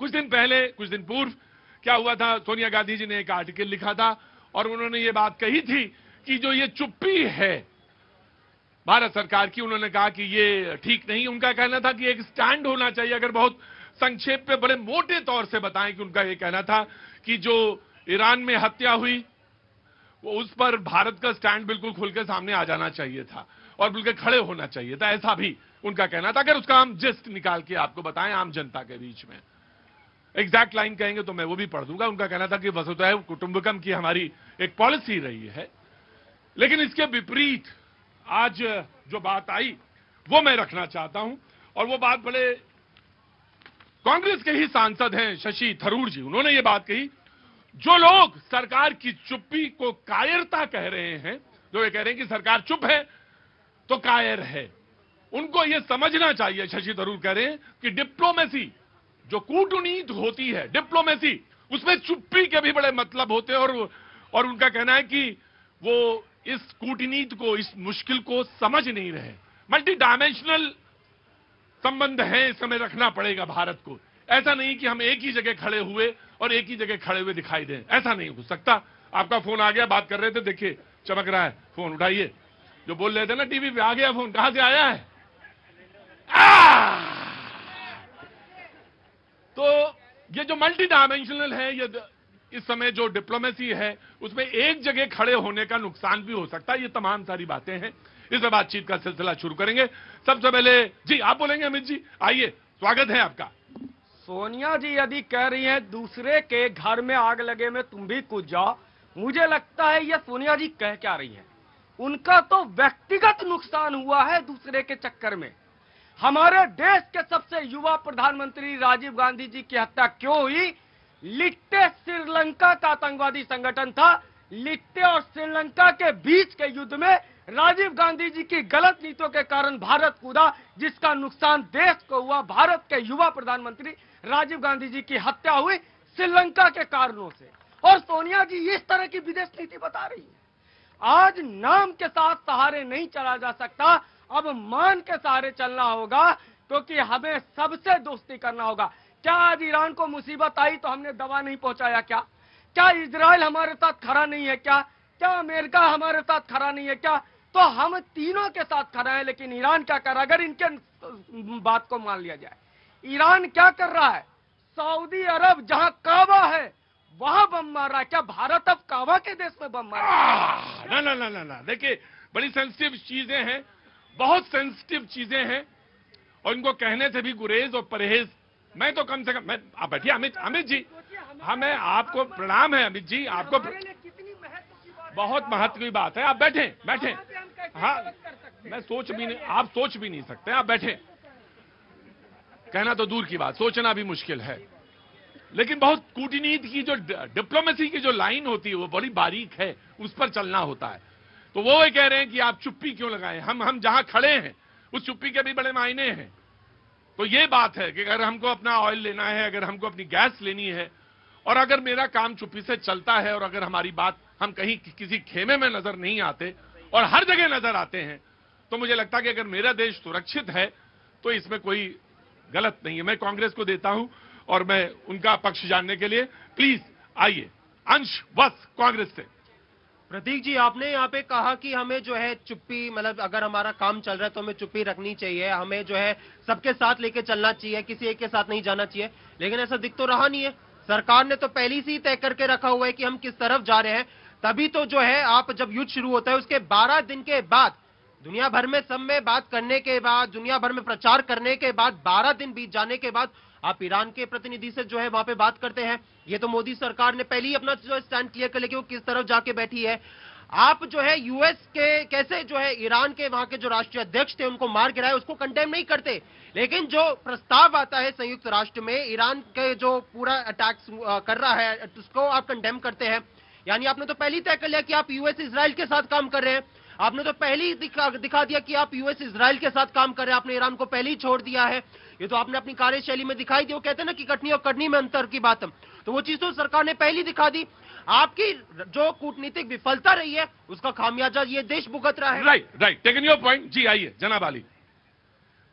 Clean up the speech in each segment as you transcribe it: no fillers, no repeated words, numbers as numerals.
कुछ दिन पूर्व क्या हुआ था, सोनिया गांधी जी ने एक आर्टिकल लिखा था और उन्होंने ये बात कही थी कि जो ये चुप्पी है भारत सरकार की, उन्होंने कहा कि ये ठीक नहीं। उनका कहना था कि एक स्टैंड होना चाहिए। अगर बहुत संक्षेप में बड़े मोटे तौर से बताएं कि उनका ये कहना था कि जो ईरान में हत्या हुई वो उस पर भारत का स्टैंड बिल्कुल खुल के सामने आ जाना चाहिए था और बिल्कुल खड़े होना चाहिए था, ऐसा भी उनका कहना था। अगर उसका हम जस्ट निकाल के आपको बताएं आम जनता के बीच में, एग्जैक्ट लाइन कहेंगे तो मैं वो भी पढ़ दूंगा। उनका कहना था कि वसुधैव कुटुंबकम की हमारी एक पॉलिसी रही है, लेकिन इसके विपरीत आज जो बात आई वो मैं रखना चाहता हूं। और वो बात बड़े कांग्रेस के ही सांसद हैं शशि थरूर जी, उन्होंने ये बात कही, जो लोग सरकार की चुप्पी को कायरता कह रहे हैं, जो ये कह रहे हैं कि सरकार चुप है तो कायर है, उनको ये समझना चाहिए। शशि थरूर कह रहे हैं कि डिप्लोमेसी, जो कूटनीति होती है, डिप्लोमेसी, उसमें चुप्पी के भी बड़े मतलब होते हैं। और उनका कहना है कि वो इस कूटनीति को, इस मुश्किल को समझ नहीं रहे। मल्टी डायमेंशनल संबंध है, इस समय रखना पड़ेगा भारत को। ऐसा नहीं कि हम एक ही जगह खड़े हुए और एक ही जगह खड़े हुए दिखाई दें, ऐसा नहीं हो सकता। आपका फोन आ गया, बात कर रहे थे, देखिए चमक रहा है, फोन उठाइए। जो बोल रहे थे ना टीवी पे, आ गया फोन, कहां से आया है? तो ये जो मल्टी डायमेंशनल है, ये इस समय जो डिप्लोमेसी है, उसमें एक जगह खड़े होने का नुकसान भी हो सकता है। ये तमाम सारी बातें हैं, इस बातचीत का सिलसिला शुरू करेंगे। सबसे पहले जी आप बोलेंगे, अमित जी आइए, स्वागत है आपका। सोनिया जी यदि कह रही हैं दूसरे के घर में आग लगे में तुम भी कूद जाओ, मुझे लगता है ये सोनिया जी कह क्या रही हैं। उनका तो व्यक्तिगत नुकसान हुआ है दूसरे के चक्कर में। हमारे देश के सबसे युवा प्रधानमंत्री राजीव गांधी जी की हत्या क्यों हुई? लिट्टे श्रीलंका का आतंकवादी संगठन था। लिट्टे और श्रीलंका के बीच के युद्ध में राजीव गांधी जी की गलत नीतियों के कारण भारत कूदा, जिसका नुकसान देश को हुआ। भारत के युवा प्रधानमंत्री राजीव गांधी जी की हत्या हुई श्रीलंका के कारणों से। और सोनिया जी इस तरह की विदेश नीति बता रही है। आज नाम के साथ सहारे नहीं चला जा सकता, अब मान के सहारे चलना होगा, क्योंकि हमें सबसे दोस्ती करना होगा। क्या आज ईरान को मुसीबत आई तो हमने दवा नहीं पहुंचाया? क्या इजराइल हमारे साथ खड़ा नहीं है? क्या अमेरिका हमारे साथ खड़ा नहीं है? तो हम तीनों के साथ खड़ा है। लेकिन ईरान क्या कर रहा है? अगर इनके बात को मान लिया जाए, ईरान क्या कर रहा है? सऊदी अरब जहां काबा है वहां बम मार रहा है। क्या भारत अब काबा के देश में बम मार रहा है? ना, देखिए बड़ी सेंसिटिव चीजें हैं, बहुत सेंसिटिव चीजें हैं, और इनको कहने से भी गुरेज और परहेज। मैं तो कम से कम, मैं आप बैठिए अमित जी, हमें आपको प्रणाम है अमित जी, आपको बहुत महत्व की बात है। आप बैठे। हाँ, मैं सोच भी नहीं, आप सोच भी नहीं सकते, आप बैठे। कहना तो दूर की बात, सोचना भी मुश्किल है। लेकिन बहुत कूटनीति की, जो डिप्लोमेसी की जो लाइन होती है वो बड़ी बारीक है, उस पर चलना होता है। तो वो ये कह रहे हैं कि आप चुप्पी क्यों लगाएं, हम जहां खड़े हैं उस चुप्पी के भी बड़े मायने हैं। तो ये बात है कि अगर हमको अपना ऑयल लेना है, अगर हमको अपनी गैस लेनी है, और अगर मेरा काम चुप्पी से चलता है, और अगर हमारी बात, हम कहीं किसी खेमे में नजर नहीं आते और हर जगह नजर आते हैं, तो मुझे लगता है कि अगर मेरा देश सुरक्षित है तो इसमें कोई गलत नहीं है। मैं कांग्रेस को देता हूं और मैं उनका पक्ष जानने के लिए, प्लीज आइए अंश वत्स कांग्रेस से। प्रतीक जी, आपने यहाँ पे कहा कि हमें जो है चुप्पी, मतलब अगर हमारा काम चल रहा है तो हमें चुप्पी रखनी चाहिए, हमें जो है सबके साथ लेके चलना चाहिए, किसी एक के साथ नहीं जाना चाहिए। लेकिन ऐसा दिख तो रहा नहीं है। सरकार ने तो पहले से ही तय करके रखा हुआ है कि हम किस तरफ जा रहे हैं। तभी तो जो है, आप जब युद्ध शुरू होता है उसके 12 दिन के बाद, दुनिया भर में सब में बात करने के बाद, दुनिया भर में प्रचार करने के बाद, 12 दिन बीत जाने के बाद आप ईरान के प्रतिनिधि से जो है वहां पे बात करते हैं। ये तो मोदी सरकार ने पहले ही अपना जो स्टैंड क्लियर कर लिया कि वो किस तरफ जाके बैठी है। आप जो है यूएस के कैसे जो है ईरान के वहां के जो राष्ट्रीय अध्यक्ष थे उनको मार गिराए, उसको कंडेम नहीं करते। लेकिन जो प्रस्ताव आता है संयुक्त राष्ट्र में ईरान के जो पूरा अटैक कर रहा है उसको आप कंडेम करते हैं। यानी आपने तो पहले ही तय कर लिया कि आप यूएस इजराइल के साथ काम कर रहे हैं। आपने तो पहले ही दिखा दिया कि आप यूएस इजराइल के साथ काम कर रहे हैं। आपने ईरान को पहले ही छोड़ दिया है। ये तो आपने अपनी कार्यशैली में दिखाई दी। वो कहते हैं ना कि कटनी और करनी में अंतर की बात, तो वो चीज तो सरकार ने पहले ही दिखा दी। आपकी जो कूटनीतिक विफलता रही है उसका खामियाजा ये देश भुगत रहा है। Right, taking your point. जी आइए जनाब आली।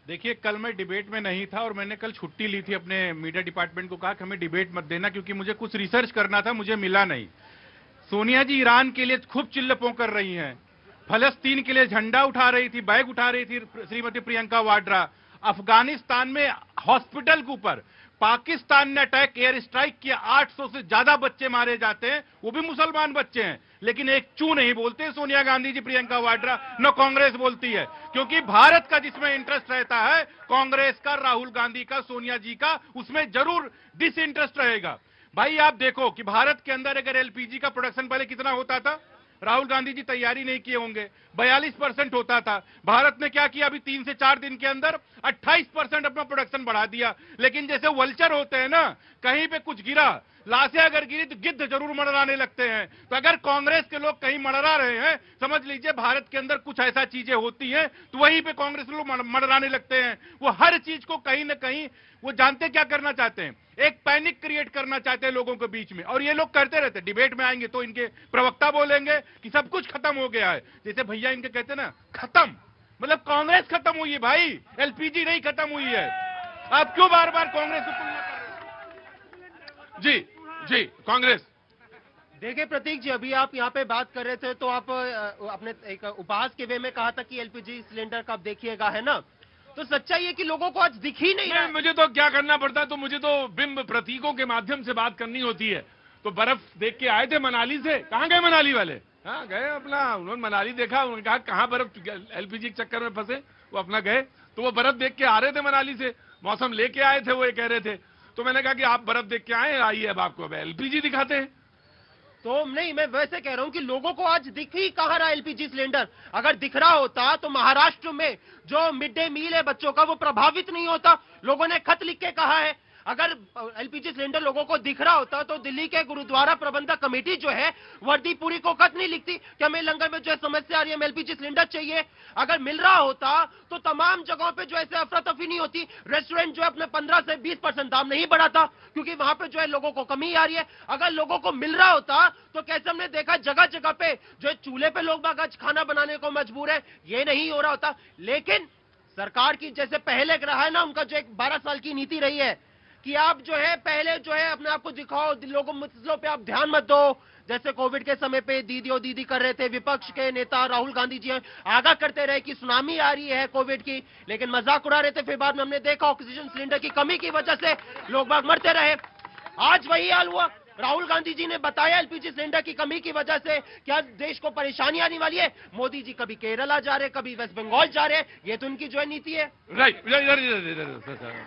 देखिए, कल मैं डिबेट में नहीं था और मैंने कल छुट्टी ली थी, अपने मीडिया डिपार्टमेंट को कहा कि हमें डिबेट मत देना, क्योंकि मुझे कुछ रिसर्च करना था, मुझे मिला नहीं। सोनिया जी ईरान के लिए खूब चिल्लपों कर रही हैं, फलस्तीन के लिए झंडा उठा रही थी, बैग उठा रही थी श्रीमती प्रियंका वाड्रा। अफगानिस्तान में हॉस्पिटल के ऊपर पाकिस्तान ने अटैक, एयर स्ट्राइक किया, 800 से ज्यादा बच्चे मारे जाते हैं, वो भी मुसलमान बच्चे हैं, लेकिन एक चू नहीं बोलते सोनिया गांधी जी, प्रियंका वाड्रा, न कांग्रेस बोलती है, क्योंकि भारत का जिसमें इंटरेस्ट रहता है, कांग्रेस का, राहुल गांधी का, सोनिया जी का, उसमें जरूर डिसइंटरेस्ट रहेगा। भाई आप देखो कि भारत के अंदर अगर एलपीजी का प्रोडक्शन पहले कितना होता था, राहुल गांधी जी तैयारी नहीं किए होंगे, 42% होता था। भारत ने क्या किया, अभी 3 से 4 दिन के अंदर 28% अपना प्रोडक्शन बढ़ा दिया। लेकिन जैसे वल्चर होते हैं ना, कहीं पे कुछ गिरा, लाशें अगर गिरी तो गिद्ध जरूर मड़राने लगते हैं। तो अगर कांग्रेस के लोग कहीं मड़रा रहे हैं, समझ लीजिए भारत के अंदर कुछ ऐसा चीजें होती हैं, तो वहीं पे कांग्रेस लोग मड़राने लगते हैं। वो हर चीज को कहीं ना कहीं वो जानते क्या करना चाहते हैं, एक पैनिक क्रिएट करना चाहते हैं लोगों के बीच में, और ये लोग करते रहते हैं। डिबेट में आएंगे तो इनके प्रवक्ता बोलेंगे कि सब कुछ खत्म हो गया है, जैसे भैया इनके कहते हैं ना, खत्म मतलब कांग्रेस खत्म हुई है भाई, एलपीजी नहीं खत्म हुई है। आप क्यों बार बार कांग्रेस को तुलना कर रहे हैं? जी जी, कांग्रेस। देखिए प्रतीक जी, अभी आप यहाँ पे बात कर रहे थे तो आप अपने एक उपहास के वे में कहा था कि एलपीजी सिलेंडर कब देखिएगा, है ना? तो सच्चाई है कि लोगों को आज दिख ही नहीं रहा। मुझे तो क्या करना पड़ता है, तो मुझे तो बिंब प्रतीकों के माध्यम से बात करनी होती है। तो बर्फ देख के आए थे मनाली से, कहाँ गए मनाली वाले? हाँ गए अपना, उन्होंने मनाली देखा, उन्होंने कहा कहाँ बर्फ, एलपीजी के चक्कर में फंसे, वो अपना गए, तो वो बर्फ देख के आ रहे थे मनाली से, मौसम लेके आए थे, वो ये कह रहे थे। तो मैंने कहा कि आप बर्फ देख के आए, आइए अब आपको अब एलपीजी दिखाते हैं। तो नहीं, मैं वैसे कह रहा हूं कि लोगों को आज दिख ही कहां रहा एलपीजी सिलेंडर। अगर दिख रहा होता तो महाराष्ट्र में जो मिड डे मील है बच्चों का, वो प्रभावित नहीं होता। लोगों ने खत लिख के कहा है। अगर एलपीजी सिलेंडर लोगों को दिख रहा होता तो दिल्ली के गुरुद्वारा प्रबंधक कमेटी जो है, वर्दीपुरी को खत नहीं लिखती कि हमें लंगर में जो है समस्या आ रही है, हमें एलपीजी सिलेंडर चाहिए। अगर मिल रहा होता तो तमाम जगहों पे जो ऐसे अफरा तफरी नहीं होती। रेस्टोरेंट जो है अपने 15 से 20% दाम नहीं बढ़ाता, क्योंकि वहां पे जो है लोगों को कमी आ रही है। अगर लोगों को मिल रहा होता तो कैसे हमने देखा जगह जगह पे जो है चूल्हे पे लोग बाग आज खाना बनाने को मजबूर है, ये नहीं हो रहा होता। लेकिन सरकार की जैसे पहले रहा है ना, उनका जो एक 12 साल की नीति रही है कि आप जो है पहले जो है अपने आप को दिखाओ, लोगों मसलों पे आप ध्यान मत दो। जैसे कोविड के समय पे दीदी और दीदी कर रहे थे, विपक्ष के नेता राहुल गांधी जी आगाह करते रहे कि सुनामी आ रही है कोविड की, लेकिन मजाक उड़ा रहे थे। फिर बाद में हमने देखा ऑक्सीजन सिलेंडर की कमी की वजह से लोग बाग मरते रहे। आज वही हाल हुआ। राहुल गांधी जी ने बताया एलपीजी सिलेंडर की कमी की वजह से क्या देश को परेशानी आने वाली है। मोदी जी कभी केरला जा रहे, कभी वेस्ट बंगाल जा रहे, ये तो उनकी जो है नीति है। राइट,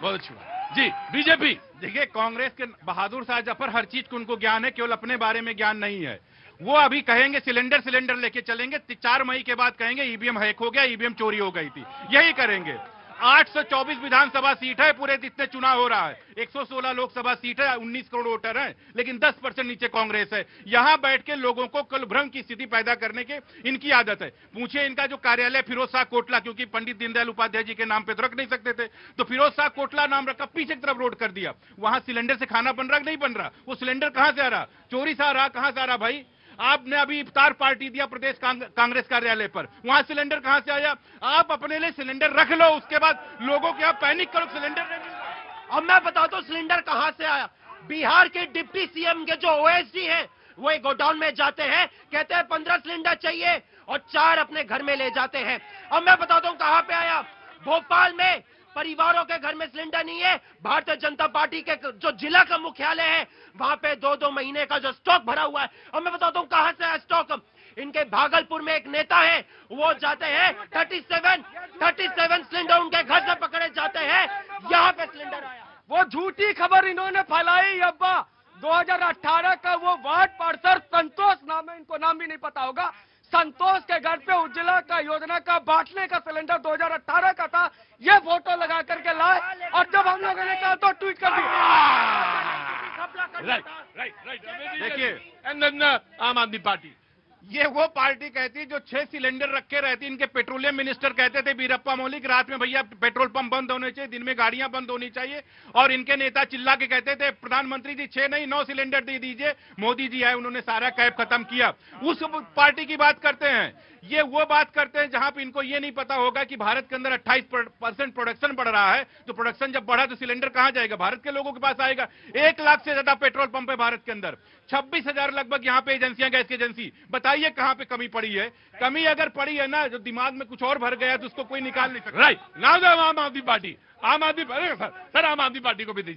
बहुत अच्छी बात जी। बीजेपी, देखिए, कांग्रेस के बहादुर शाह जफर, हर चीज को उनको ज्ञान है, केवल अपने बारे में ज्ञान नहीं है। वो अभी कहेंगे सिलेंडर लेके चलेंगे, 4 मई के बाद कहेंगे ईवीएम हैक हो गया, ईवीएम चोरी हो गई थी, यही करेंगे। 824 विधानसभा सीट है, पूरे जितने चुनाव हो रहा है, 116 लोकसभा सीट है, 19 करोड़ वोटर हैं, लेकिन 10% नीचे कांग्रेस है। यहां बैठ के लोगों को कल भ्रम की स्थिति पैदा करने के इनकी आदत है। पूछे इनका जो कार्यालय फिरोज शाह कोटला, क्योंकि पंडित दीनदयाल उपाध्याय जी के नाम पे तो रख नहीं सकते थे, तो फिरोज शाह कोटला नाम रखा, पीछे की तरफ रोड कर दिया। वहां सिलेंडर से खाना बन रहा नहीं बन रहा, वो सिलेंडर कहां से आ रहा, चोरी से आ रहा, कहां से आ रहा भाई? आपने अभी इफ्तार पार्टी दिया प्रदेश कांग्रेस कार्यालय पर, वहां सिलेंडर कहां से आया? आप अपने लिए सिलेंडर रख लो, उसके बाद लोगों के आप पैनिक करो, सिलेंडर नहीं मिल रहा। अब मैं बताता हूं सिलेंडर कहां से आया। बिहार के डिप्टी सीएम के जो ओएसडी हैं, वो एक गोडाउन में जाते हैं, कहते हैं 15 सिलेंडर चाहिए और 4 अपने घर में ले जाते हैं। अब मैं बताता हूं कहां पे आया। भोपाल में परिवारों के घर में सिलेंडर नहीं है। भारतीय जनता पार्टी के जो जिला का मुख्यालय है, वहां पे 2-2 महीने का जो स्टॉक भरा हुआ है। अब मैं बताता हूं कहां से है स्टॉक। इनके भागलपुर में एक नेता है, वो जाते हैं 37 सिलेंडर उनके घर से पकड़े जाते हैं, यहां पे सिलेंडर आया। वो झूठी खबर इन्होंने फैलाई अब्बा। 2018 का वो वार्ड पार्षद संतोष नाम है, इनको नाम भी नहीं पता होगा, संतोष के घर पे उज्ज्वला का योजना का बांटने का सिलेंडर 2018 का था। ये फोटो लगा करके लाए, और जब हम लोगों ने कहा तो ट्वीट कर दिया। राइट, देखिए आम आदमी पार्टी, ये वो पार्टी कहती जो 6 सिलेंडर रखे रहती। इनके पेट्रोलियम मिनिस्टर कहते थे वीरप्पा मोइली की रात में भैया पेट्रोल पंप बंद होने चाहिए, दिन में गाड़ियां बंद होनी चाहिए। और इनके नेता चिल्ला के कहते थे प्रधानमंत्री जी 6 नहीं 9 सिलेंडर दे दीजिए। मोदी जी आए, उन्होंने सारा कैब खत्म किया। उस पार्टी की बात करते हैं। ये वो बात करते हैं जहां पे इनको ये नहीं पता होगा कि भारत के अंदर 28% प्रोडक्शन बढ़ रहा है। तो प्रोडक्शन जब बढ़ा तो सिलेंडर कहां जाएगा? भारत के लोगों के पास आएगा। 1 लाख से ज्यादा पेट्रोल पंप है भारत के अंदर, 26,000 लगभग यहां पे एजेंसियां, गैस की एजेंसी। बताइए कहां पे कमी पड़ी है? कमी अगर पड़ी है ना, जो दिमाग में कुछ और भर गया तो उसको कोई निकाल नहीं सकता। राइट, नाउ आम आदमी पार्टी, आम आदमी, सर आम आदमी पार्टी को भी दीजिए।